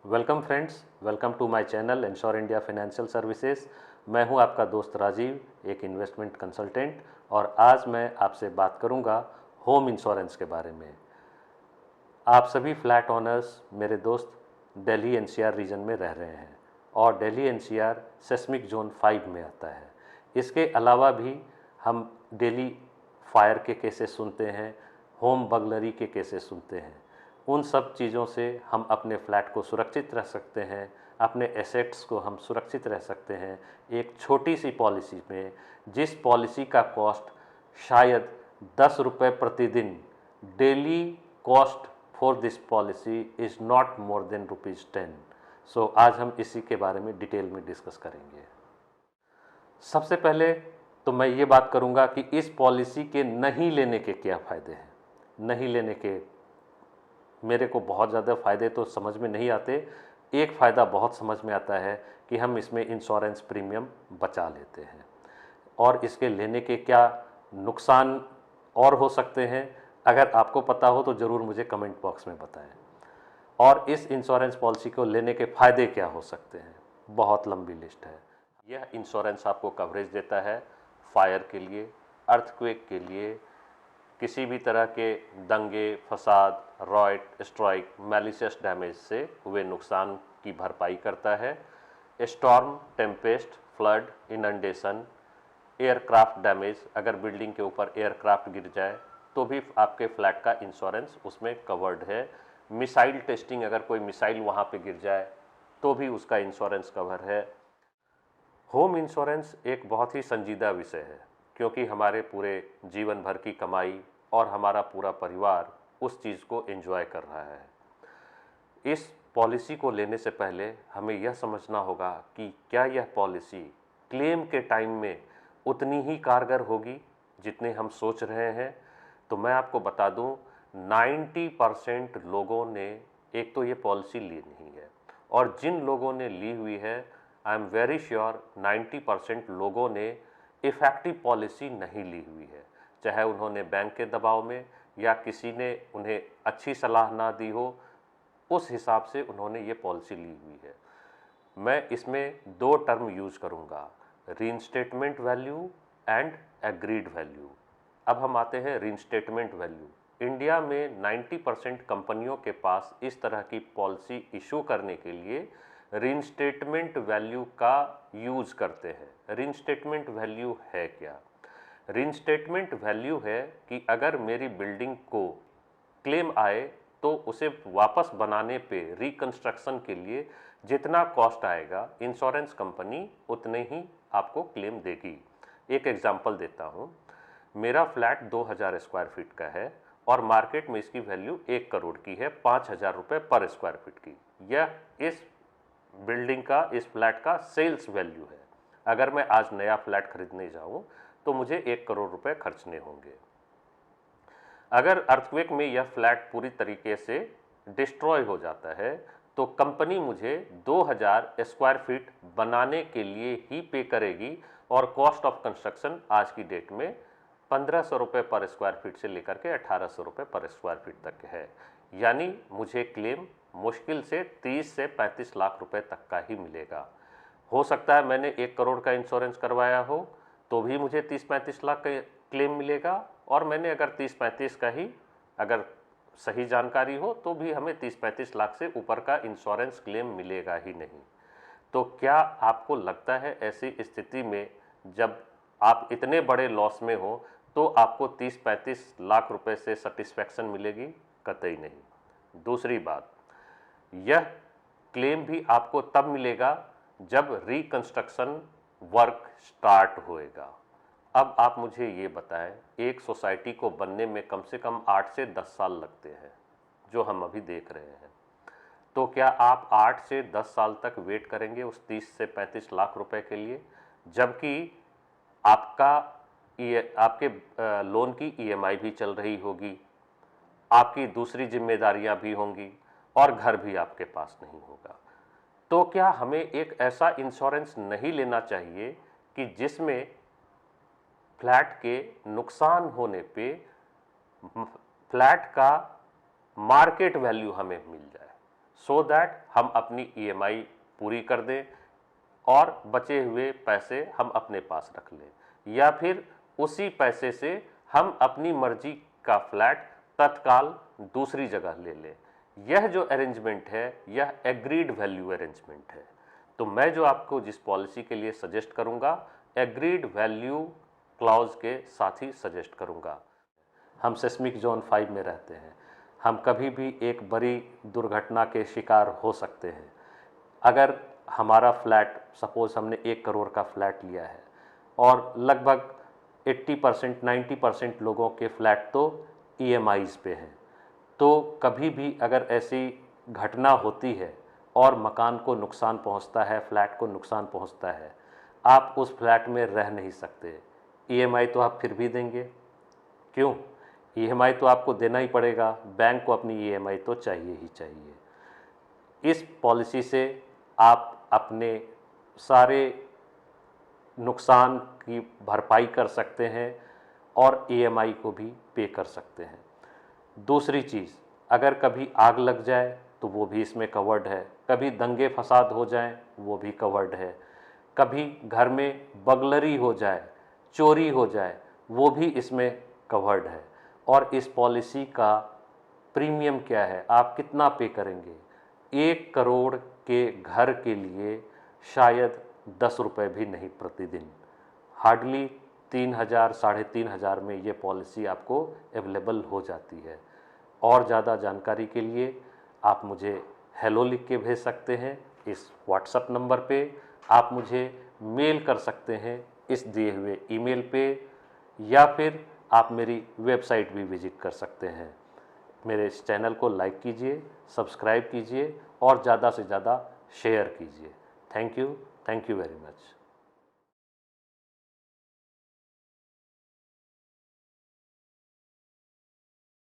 Welcome friends, welcome to my channel insure India financial services. मैं हूं आपका दोस्त राजीव, एक इन्वेस्टमेंट कंसल्टेंट, और आज मैं आपसे बात करूंगा होम इंश्योरेंस के बारे में। आप सभी फ्लैट ओनर्स मेरे दोस्त दिल्ली एनसीआर रीजन में रह रहे हैं और दिल्ली एनसीआर सेस्मिक जोन 5 में आता है। इसके अलावा भी हम डेली फायर के केसेस सुनते हैं, होम बगलरी के केसेस सुनते हैं। उन सब चीज़ों से हम अपने फ्लैट को सुरक्षित रख सकते हैं, अपने एसेट्स को हम सुरक्षित रह सकते हैं एक छोटी सी पॉलिसी में, जिस पॉलिसी का कॉस्ट शायद 10 रुपये प्रतिदिन, daily cost for this policy is not more than ₹10। सो आज हम इसी के बारे में डिटेल में डिस्कस करेंगे। सबसे पहले तो मैं ये बात करूंगा कि इस पॉलिसी के नहीं लेने के क्या फ़ायदे हैं। नहीं लेने के मेरे को बहुत ज़्यादा फ़ायदे तो समझ में नहीं आते। एक फ़ायदा बहुत समझ में आता है कि हम इसमें इंश्योरेंस प्रीमियम बचा लेते हैं, और इसके लेने के क्या नुकसान और हो सकते हैं, अगर आपको पता हो तो ज़रूर मुझे कमेंट बॉक्स में बताएं। और इस इंश्योरेंस पॉलिसी को लेने के फ़ायदे क्या हो सकते हैं, बहुत लंबी लिस्ट है। यह इंश्योरेंस आपको कवरेज देता है फायर के लिए, अर्थक्वेक के लिए, किसी भी तरह के दंगे, फसाद, रॉयट, स्ट्राइक, मैलिशियस डैमेज से हुए नुकसान की भरपाई करता है। Storm, Tempest, flood, inundation, aircraft damage, अगर बिल्डिंग के ऊपर एयरक्राफ्ट गिर जाए तो भी आपके फ्लैट का इंश्योरेंस उसमें कवर्ड है। मिसाइल टेस्टिंग, अगर कोई मिसाइल वहाँ पे गिर जाए तो भी उसका इंश्योरेंस कवर है। होम इंश्योरेंस एक बहुत ही संजीदा विषय है, क्योंकि हमारे पूरे जीवन भर की कमाई और हमारा पूरा परिवार उस चीज़ को एंजॉय कर रहा है। इस पॉलिसी को लेने से पहले हमें यह समझना होगा कि क्या यह पॉलिसी क्लेम के टाइम में उतनी ही कारगर होगी जितने हम सोच रहे हैं। तो मैं आपको बता दूं, 90% लोगों ने एक तो ये पॉलिसी ली नहीं है, और जिन लोगों ने ली हुई है, आई एम वेरी श्योर 90% लोगों ने इफ़ेक्टिव पॉलिसी नहीं ली हुई है। चाहे उन्होंने बैंक के दबाव में या किसी ने उन्हें अच्छी सलाह ना दी हो, उस हिसाब से उन्होंने ये पॉलिसी ली हुई है। मैं इसमें दो टर्म यूज़ करूँगा, रीइंस्टेटमेंट वैल्यू एंड एग्रीड वैल्यू। अब हम आते हैं रीइंस्टेटमेंट वैल्यू। इंडिया में 90% कंपनियों के पास इस तरह की पॉलिसी इशू करने के लिए रीइंस्टेटमेंट वैल्यू का यूज़ करते हैं। रीइंस्टेटमेंट वैल्यू है क्या? रीइंस्टेटमेंट वैल्यू है कि अगर मेरी बिल्डिंग को क्लेम आए तो उसे वापस बनाने पे, रिकंस्ट्रक्शन के लिए जितना कॉस्ट आएगा, इंश्योरेंस कंपनी उतने ही आपको क्लेम देगी। एक एग्जांपल देता हूँ। मेरा फ्लैट 2000 स्क्वायर फीट का है और मार्केट में इसकी वैल्यू 1 करोड़ की है, 5000 रुपये पर स्क्वायर फीट की। यह इस बिल्डिंग का, इस फ्लैट का सेल्स वैल्यू है। अगर मैं आज नया फ्लैट खरीदने जाऊँ तो मुझे 1 करोड़ रुपये खर्चने होंगे। अगर अर्थक्वेक में यह फ्लैट पूरी तरीके से डिस्ट्रॉय हो जाता है तो कंपनी मुझे 2000 स्क्वायर फीट बनाने के लिए ही पे करेगी, और कॉस्ट ऑफ कंस्ट्रक्शन आज की डेट में 1500 रुपये पर स्क्वायर फीट से लेकर के 1800 रुपये पर स्क्वायर फीट तक है। यानी मुझे क्लेम मुश्किल से 30 से 35 लाख रुपए तक का ही मिलेगा। हो सकता है मैंने 1 करोड़ का इंश्योरेंस करवाया हो तो भी मुझे 30-35 लाख का क्लेम मिलेगा, और मैंने अगर 30-35 का ही, अगर सही जानकारी हो तो भी हमें 30-35 लाख से ऊपर का इंश्योरेंस क्लेम मिलेगा ही नहीं। तो क्या आपको लगता है ऐसी स्थिति में जब आप इतने बड़े लॉस में हो तो आपको 30-35 लाख रुपए से सेटिस्फैक्शन मिलेगी? कतई नहीं। दूसरी बात, यह क्लेम भी आपको तब मिलेगा जब रिकंस्ट्रक्शन वर्क स्टार्ट होएगा। अब आप मुझे ये बताएं, एक सोसाइटी को बनने में कम से कम 8 से 10 साल लगते हैं, जो हम अभी देख रहे हैं। तो क्या आप 8 से 10 साल तक वेट करेंगे उस 30 से 35 लाख रुपए के लिए, जबकि आपका आपके लोन की ईएमआई भी चल रही होगी, आपकी दूसरी जिम्मेदारियां भी होंगी, और घर भी आपके पास नहीं होगा? तो क्या हमें एक ऐसा इंश्योरेंस नहीं लेना चाहिए कि जिसमें फ्लैट के नुकसान होने पे फ्लैट का मार्केट वैल्यू हमें मिल जाए? सो दैट हम अपनी ईएमआई पूरी कर दें और बचे हुए पैसे हम अपने पास रख लें, या फिर उसी पैसे से हम अपनी मर्जी का फ्लैट तत्काल दूसरी जगह ले लें। यह जो अरेंजमेंट है यह एग्रीड वैल्यू अरेंजमेंट है। तो मैं जो आपको जिस पॉलिसी के लिए सजेस्ट करूंगा, एग्रीड वैल्यू क्लॉज के साथ ही सजेस्ट करूंगा। हम सेस्मिक जोन 5 में रहते हैं, हम कभी भी एक बड़ी दुर्घटना के शिकार हो सकते हैं। अगर हमारा फ्लैट, सपोज हमने 1 करोड़ का फ्लैट लिया है और लगभग 80% 90% लोगों के फ्लैट तो ईएमआईज़ पे हैं, तो कभी भी अगर ऐसी घटना होती है और मकान को नुकसान पहुंचता है, फ्लैट को नुकसान पहुंचता है, आप उस फ्लैट में रह नहीं सकते। ईएमआई तो आप फिर भी देंगे, क्यों? ईएमआई तो आपको देना ही पड़ेगा, बैंक को अपनी ईएमआई तो चाहिए ही चाहिए। इस पॉलिसी से आप अपने सारे नुकसान की भरपाई कर सकते हैं और ईएमआई को भी पे कर सकते हैं। दूसरी चीज़, अगर कभी आग लग जाए तो वो भी इसमें कवर्ड है, कभी दंगे फसाद हो जाएं वो भी कवर्ड है, कभी घर में बगलरी हो जाए, चोरी हो जाए, वो भी इसमें कवर्ड है। और इस पॉलिसी का प्रीमियम क्या है, आप कितना पे करेंगे? 1 करोड़ के घर के लिए शायद 10 रुपये भी नहीं प्रतिदिन, हार्डली 3,000 साढ़े 3,000 में ये पॉलिसी आपको अवेलेबल हो जाती है। और ज़्यादा जानकारी के लिए आप मुझे हेलो लिख के भेज सकते हैं इस व्हाट्सएप नंबर पे, आप मुझे मेल कर सकते हैं इस दिए हुए ईमेल पे, या फिर आप मेरी वेबसाइट भी विजिट कर सकते हैं। मेरे इस चैनल को लाइक कीजिए, सब्सक्राइब कीजिए और ज़्यादा से ज़्यादा शेयर कीजिए। Thank you very much.